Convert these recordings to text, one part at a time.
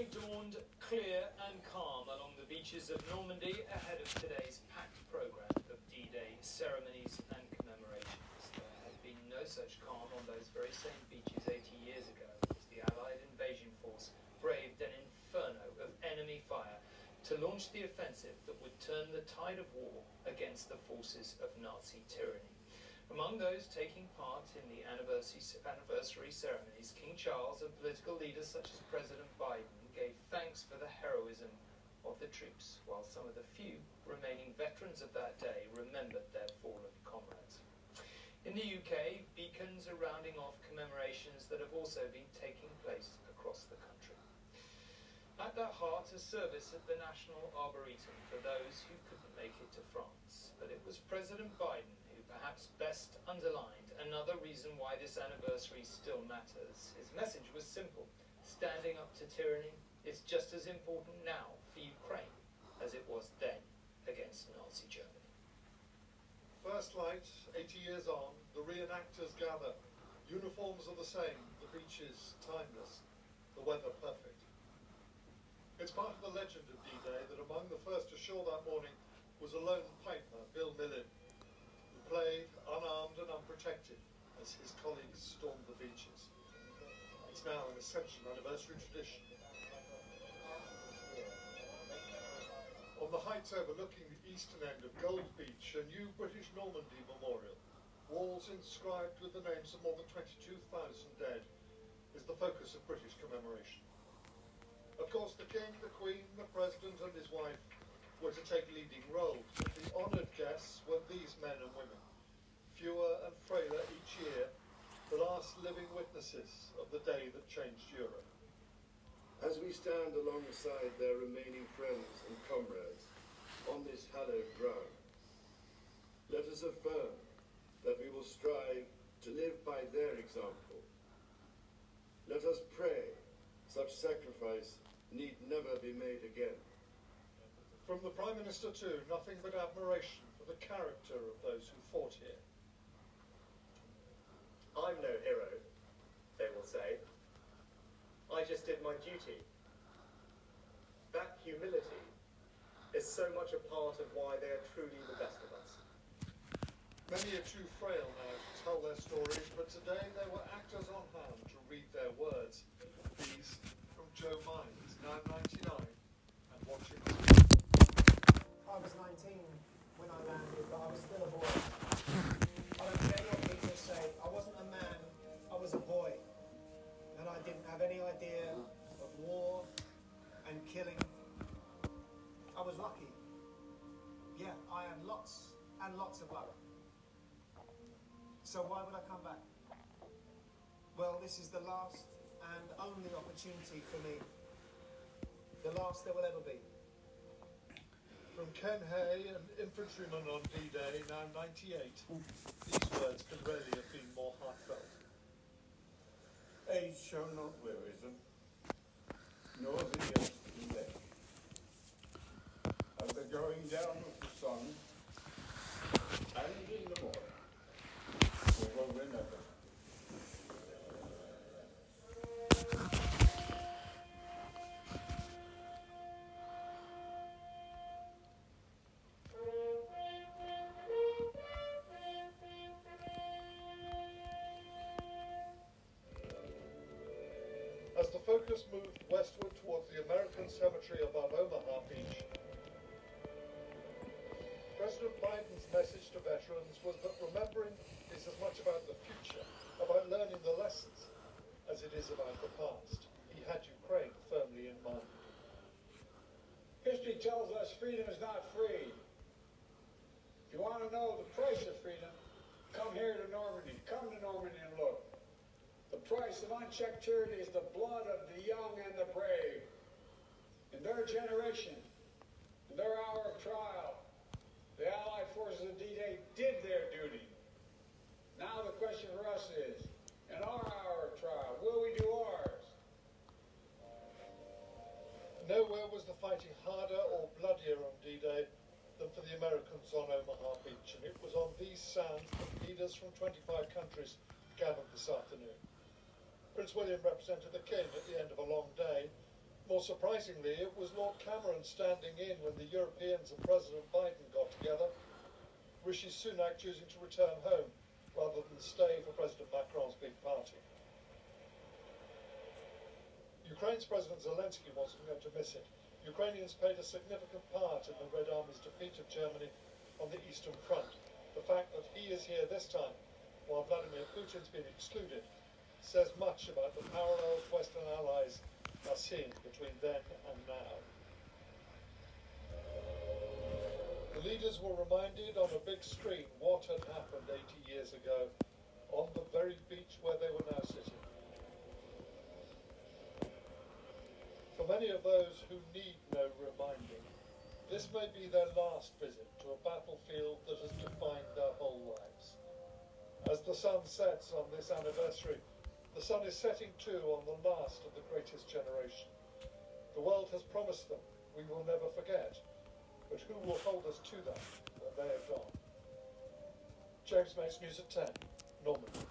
day dawned clear and calm along the beaches of Normandy ahead of today's packed programme of D-Day ceremonies and commemorations. There had been no such calm on those very same beaches 80 years ago as the Allied invasion force braved an inferno of enemy fire to launch the offensive that would turn the tide of war against the forces of Nazi tyranny. Among those taking part in the anniversary ceremonies, King Charles and political leaders such as President Biden gave thanks for the heroism of the troops, while some of the few remaining veterans of that day remembered their fallen comrades. In the UK, beacons are rounding off commemorations that have also been taking place across the country. At their heart, a service at the National Arboretum for those who couldn't make it to France. But it was President Biden who perhaps best underlined another reason why this anniversary still matters. His message was simple: standing up to tyranny is just as important now for Ukraine as it was then against Nazi Germany. First light, 80 years on, the reenactors gather. Uniforms are the same, the beaches timeless, the weather perfect. It's part of the legend of D-Day that among the first ashore that morning was a lone piper, Bill Millin, who played unarmed and unprotected as his colleagues stormed the beaches. It's now an essential anniversary tradition. On the heights overlooking the eastern end of Gold Beach, a new British Normandy memorial, walls inscribed with the names of more than 22,000 dead, is the focus of British commemoration. Of course, the King, the Queen, the President and his wife were to take leading roles, but the honoured guests were these men and women, fewer and frailer each year, the last living witnesses of the day that changed Europe. As we stand alongside their remaining friends and comrades on this hallowed ground, let us affirm that we will strive to live by their example. Let us pray such sacrifice need never be made again. From the Prime Minister too, nothing but admiration for the character of those who fought here. I'm no hero, they will say. I just did my duty. That humility is so much a part of why they are truly the best of us. Many are too frail now to tell their stories, but today there were actors on hand to read their words. These from Joe Mines, now 99, and watching. I was 19 when I landed, but I was still a boy. I don't care what people say, I wasn't a man, I was a boy. And I didn't have any idea of war and killing. I was lucky. Yeah, I had lots and lots of luck. So why would I come back? Well, this is the last and only opportunity for me. The last there will ever be. From Ken Hay, an infantryman on D-Day, now 98, these words could rarely have been more heartfelt. Age shall not wearisome, nor the years delay. At the going down of the sun, and in the morning, we will remember. As the focus moved westward towards the American cemetery above Omaha Beach, President Biden's message to veterans was that remembering is as much about the future, about learning the lessons, as it is about the past. He had Ukraine firmly in mind. History tells us freedom is not free. If you want to know the price of freedom, come here to Normandy. Come to Normandy and look. The price of unchecked tyranny is the blood of the young and the brave. In their generation, in their hour of trial, the Allied forces of D-Day did their duty. Now the question for us is, in our hour of trial, will we do ours? Nowhere was the fighting harder or bloodier on D-Day than for the Americans on Omaha Beach, and it was on these sands that leaders from 25 countries gathered this afternoon. Prince William represented the King at the end of a long day. More surprisingly, it was Lord Cameron standing in when the Europeans and President Biden got together, Rishi Sunak choosing to return home rather than stay for President Macron's big party. Ukraine's President Zelensky wasn't going to miss it. Ukrainians played a significant part in the Red Army's defeat of Germany on the Eastern Front. The fact that he is here this time, while Vladimir Putin's been excluded, says much about the parallels Western allies are seeing between then and now. The leaders were reminded on a big screen what had happened 80 years ago on the very beach where they were now sitting. For many of those who need no reminding, this may be their last visit to a battlefield that has defined their whole lives. As the sun sets on this anniversary, the sun is setting too on the last of the greatest generation. The world has promised them we will never forget, but who will hold us to that when they are gone? James makes news at 10, Normandy.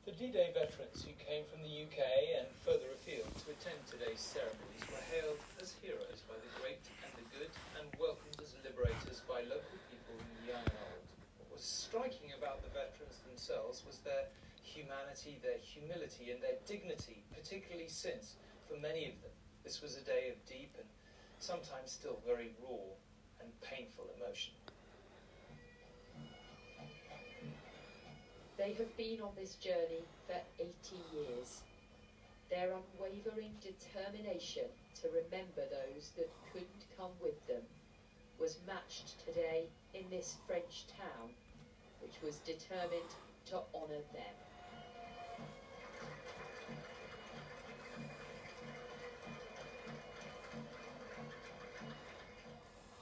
The D-Day veterans who came from the UK and further afield to attend today's ceremonies were hailed as heroes by the great and the good and welcomed as liberators by local people young and old. What was striking about the veterans themselves was their humanity, their humility and their dignity, particularly since, for many of them, this was a day of deep and sometimes still very raw and painful emotion. They have been on this journey for 80 years. Their unwavering determination to remember those that couldn't come with them was matched today in this French town, which was determined to honour them.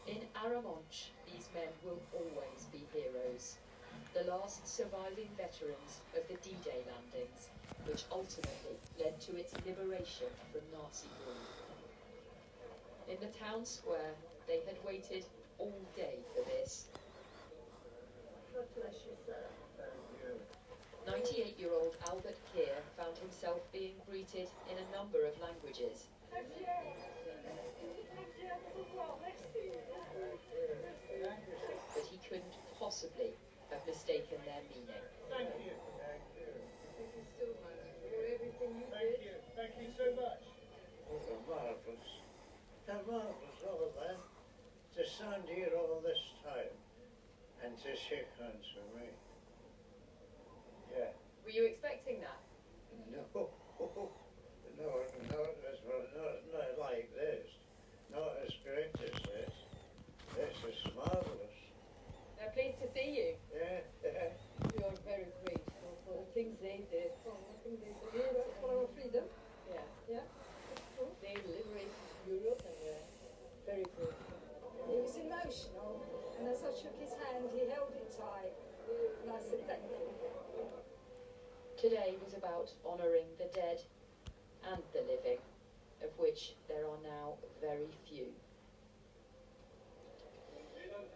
In Aramonch, these men will always be heroes. The last surviving veterans of the D-Day landings, which ultimately led to its liberation from Nazi rule. In the town square, they had waited all day for this. God bless you, sir. 98-year-old Albert Keir found himself being greeted in a number of languages. But he couldn't possibly have mistaken their meaning. Thank you. Thank you. Thank you so much for everything you did. Thank you so much. What a marvellous all that, to stand here all this time and to shake hands with me. Yeah. Were you expecting that? No, not like this. Not as great as this. This is marvellous. They're pleased to see you. Yeah. We are very grateful for the things they did. For the things they did for our freedom. Yeah. Yeah, that's true. They liberated Europe and we're very grateful. He was emotional, and as I shook his hand, he held it tight. And I said, thank you. Today was about honouring the dead and the living, of which there are now very few.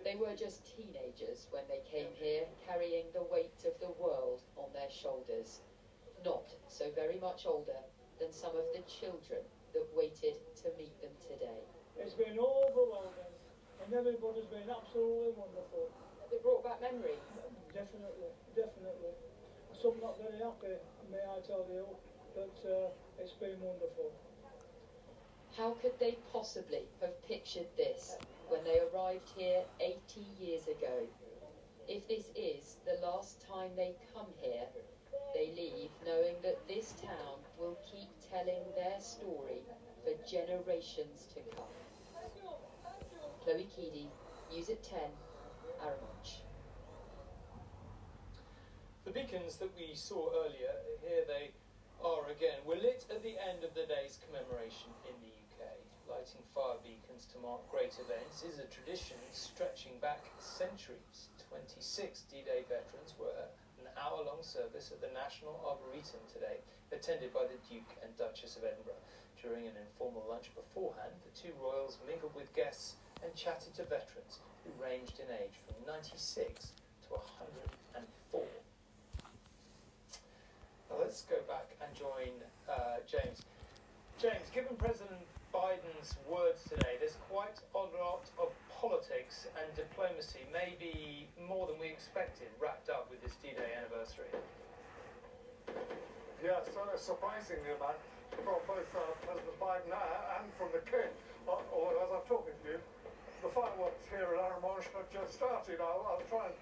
They were just teenagers when they came here, carrying the weight of the world on their shoulders. Not so very much older than some of the children that waited to meet them today. It's been overwhelming, and everybody's been absolutely wonderful. It brought back memories. Definitely. Some not very happy, may I tell you, but it's been wonderful. How could they possibly have pictured this when they arrived here 80 years ago? If this is the last time they come here, they leave knowing that this town will keep telling their story for generations to come. Chloe Keedy, News at 10, Aramonch. The beacons that we saw earlier, here they are again, were lit at the end of the day's commemoration in the UK. Lighting fire beacons to mark great events is a tradition stretching back centuries. 26 D-Day veterans were at an hour-long service at the National Arboretum today, attended by the Duke and Duchess of Edinburgh. During an informal lunch beforehand, the two royals mingled with guests and chatted to veterans who ranged in age from 96 to 104. Now let's go back and join James. James, given President Biden's words today, there's quite a lot of politics and diplomacy, maybe more than we expected, wrapped up with this D-Day anniversary. Yes, surprisingly, man, from both President Biden and from the King. Although, as I'm talking to you, the fireworks here at Armagh have just started. I'll try and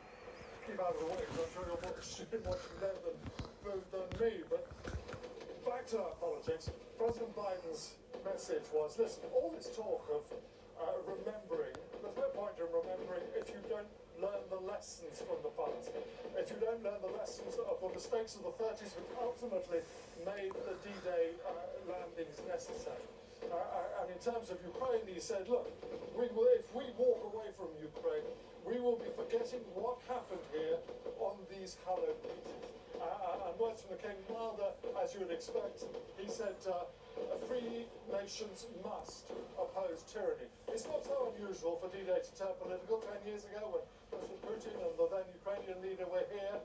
keep out of the way, because I'm sure you're more interested in watching them than me. But back to our politics. President Biden's message was, listen, all this talk of remembering, there's no point in remembering if you don't learn the lessons from the past. If you don't learn the lessons of the mistakes of the 30s, which ultimately made the D-Day landings necessary. And in terms of Ukraine, he said, look, if we walk away from Ukraine, we will be forgetting what happened here on these hallowed beaches. And words from the King, milder, as you would expect, he said, free nations must oppose tyranny. It's not so unusual for D-Day to turn political. 10 years ago, when President Putin and the then Ukrainian leader were here,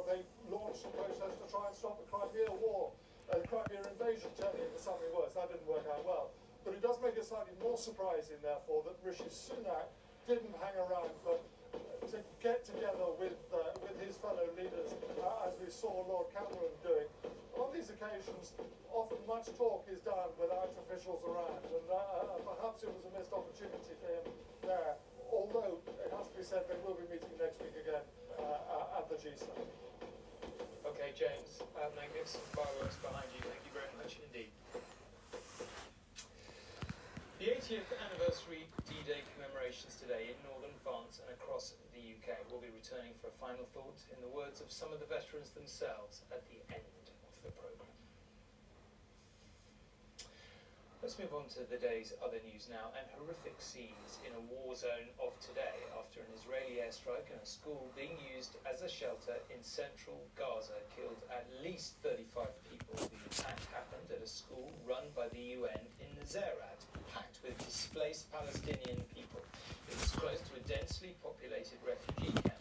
they launched a protest to try and stop the Crimea War. The Crimea invasion turning into something worse. That didn't work out well. But it does make it slightly more surprising, therefore, that Rishi Sunak didn't hang around to get together with his fellow leaders, as we saw Lord Cameron doing. On these occasions, often much talk is done without officials around, and perhaps it was a missed opportunity for him there. Although, it has to be said, they will be meeting next week again at the G7. Okay, James, magnificent fireworks behind you. Thank you very much indeed. The 80th anniversary D-Day commemorations today in northern France and across the UK will be returning for a final thought in the words of some of the veterans themselves at the end of the programme. Let's move on to the day's other news now, and horrific scenes in a war zone of today after an Israeli airstrike and a school being used as a shelter in central Gaza killed at least 35 people. The attack happened at a school run by the UN in Nazareth, packed with displaced Palestinian people. It was close to a densely populated refugee camp.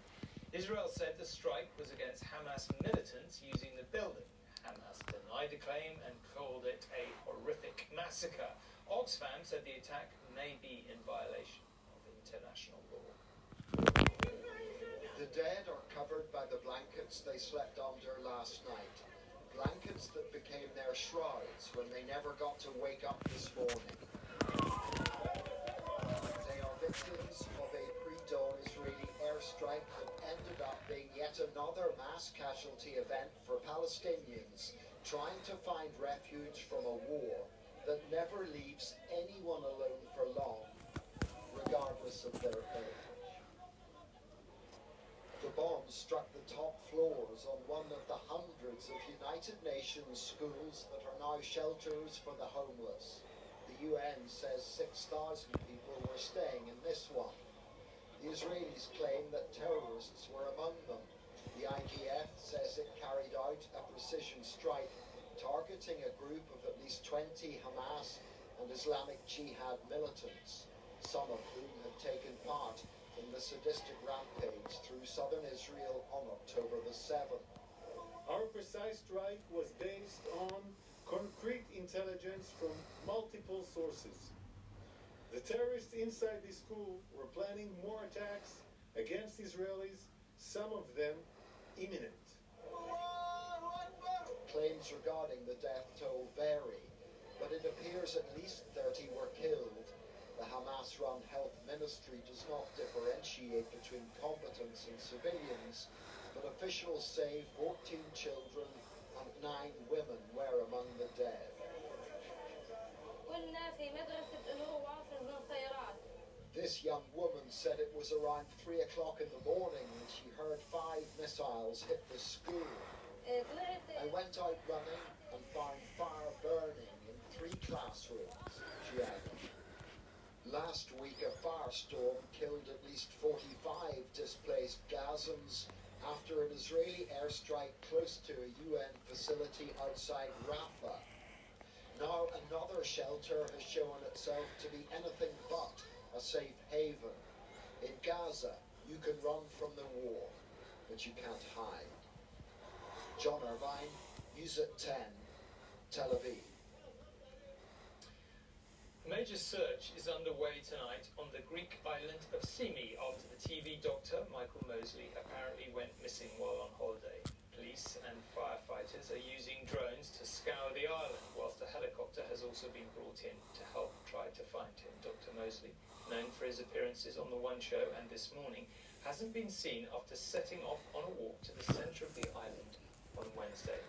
Israel said the strike was against Hamas militants using the building. Hamas denied the claim and called it a horrific massacre. Oxfam said the attack may be in violation of international law. The dead are covered by the blankets they slept under last night. Blankets that became their shrouds when they never got to wake up this morning. They are victims of a pre-dawn Israeli airstrike that ended up being yet another mass casualty event for Palestinians trying to find refuge from a war that never leaves anyone alone for long, regardless of their age. The bombs struck the top floors on one of the hundreds of United Nations schools that are now shelters for the homeless. The UN says 6,000 people were staying in this one. The Israelis claim that terrorists were among them. The IDF says it carried out a precision strike targeting a group of at least 20 Hamas and Islamic Jihad militants, some of whom had taken part in the sadistic rampage through southern Israel on October the 7th. Our precise strike was based on concrete intelligence from multiple sources. The terrorists inside the school were planning more attacks against Israelis, some of them imminent. Claims regarding the death toll vary, but it appears at least 30 were killed. The Hamas-run health ministry does not differentiate between combatants and civilians, but officials say 14 children and 9 women were among the dead. This young woman said it was around 3 o'clock in the morning when she heard 5 missiles hit the school. I went out running and found fire burning in 3 classrooms, she added. Last week a firestorm killed at least 45 displaced Gazans after an Israeli airstrike close to a UN facility outside Rafah. Now another shelter has shown itself to be anything but a safe haven. In Gaza, you can run from the war, but you can't hide. John Irvine, News at 10, Tel Aviv. Major search is underway tonight on the Greek island of Symi after the TV doctor Michael Mosley apparently went missing while on holiday. Police and firefighters are using drones to scour the island, whilst a helicopter has also been brought in to help try to find him. Dr. Mosley, known for his appearances on The One Show and This Morning, hasn't been seen after setting off on a walk to the centre of the island on Wednesday.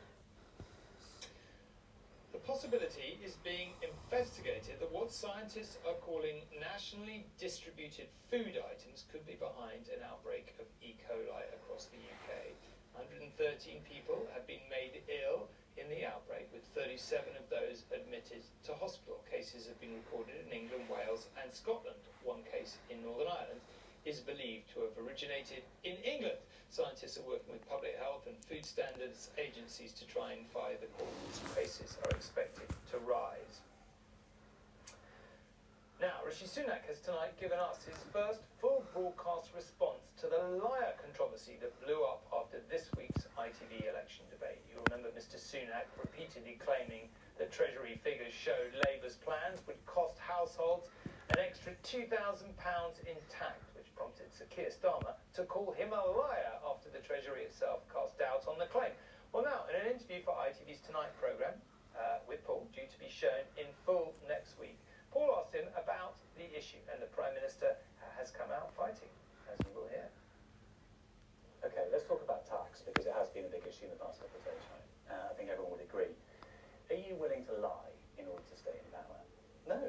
The possibility is being investigated that what scientists are calling nationally distributed food items could be behind an outbreak of E. coli across the UK. 113 people have been made ill in the outbreak, with 37 of those admitted to hospital. Cases have been recorded in England, Wales and Scotland. One case in Northern Ireland is believed to have originated in England. Scientists are working with public health and food standards agencies to try and find the cause. Cases are expected to rise. Now, Rishi Sunak has tonight given us his first full broadcast response to the liar controversy that blew up after this week's ITV election debate. You remember Mr. Sunak repeatedly claiming that Treasury figures showed Labour's plans would cost households an extra £2,000 in tax, which prompted Sir Keir Starmer to call him a liar after the Treasury itself cast doubt on the claim. Well, now, in an interview for ITV's Tonight programme with Paul, due to be shown in full next week, Paul asked him about the issue, and the Prime Minister has come out fighting, as we will hear. Okay, let's talk about tax, because it has been a big issue in the past couple of days, right? I think everyone would agree. Are you willing to lie in order to stay in power? No.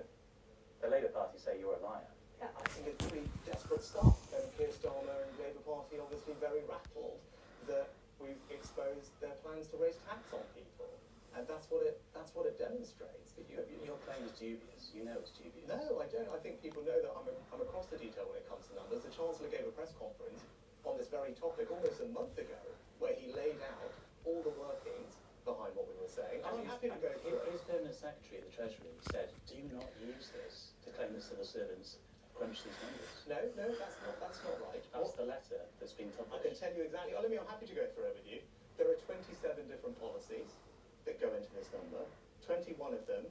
The Labour Party say you're a liar. Yeah, I think it's pretty desperate stuff. And Keir Starmer and the Labour Party obviously very rattled that we've exposed their plans to raise tax on people. And that's what it demonstrates. But your claim is dubious. You know it's dubious. No, I don't. I think people know that I'm across the detail when it comes to numbers. The Chancellor gave a press conference on this very topic almost a month ago, where he laid out all the workings behind what we were saying. And I'm happy to go through it. His Permanent Secretary of the Treasury said, do not use this to claim that civil servants have crunched these numbers. No, that's not right. That's the letter that's been published. I can tell you exactly. I'm happy to go through it with you. There are 27 different policies that go into this number. 21 of them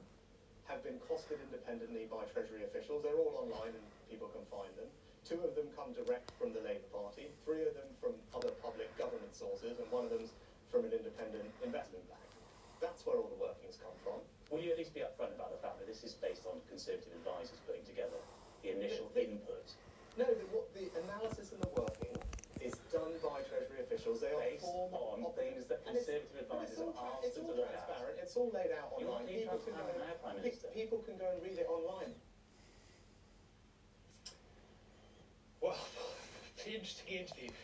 have been costed independently by Treasury officials. They're all online and people can find them. 2 of them come direct from the Labour Party, 3 of them from other public government sources, and 1 of them's from an independent investment bank. That's where all the workings come from. Will you at least be upfront about the fact that this is based on Conservative advisers putting together the initial input? No, the analysis and the working is done by Treasury officials. They are based on things that Conservative advisers are asked to look at. Transparent. It's all laid out online. People can go and read it online. Well, the interesting interview.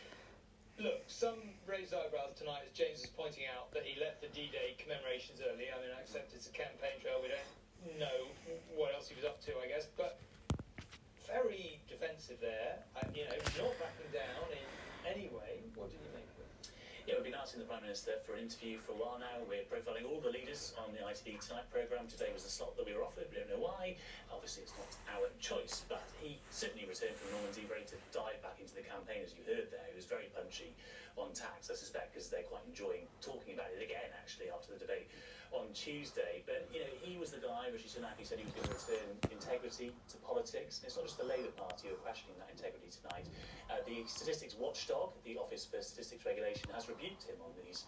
Look, some raised eyebrows tonight as James is pointing out that he left the D-Day commemorations early. I mean, I accept it's a campaign trail. We don't know what else he was up to, I guess. But very defensive there. Not backing down in any way. What did you make of it? Yeah, we've been asking the Prime Minister for an interview for a while now. We're profiling all the leaders on the ITV Tonight programme. Today was the slot that we were offered. We don't know why. Obviously, it's not our choice, but he certainly returned from Normandy ready to dive back into the campaign, as you heard there. He was very punchy on tax, I suspect, because they're quite enjoying talking about it again, actually, after the debate on Tuesday. But, he was the guy, Rishi Sunak, who said he was going to return integrity to politics. And it's not just the Labour Party who are questioning that integrity tonight. The statistics watchdog, the Office for Statistics Regulation, has rebuked him on these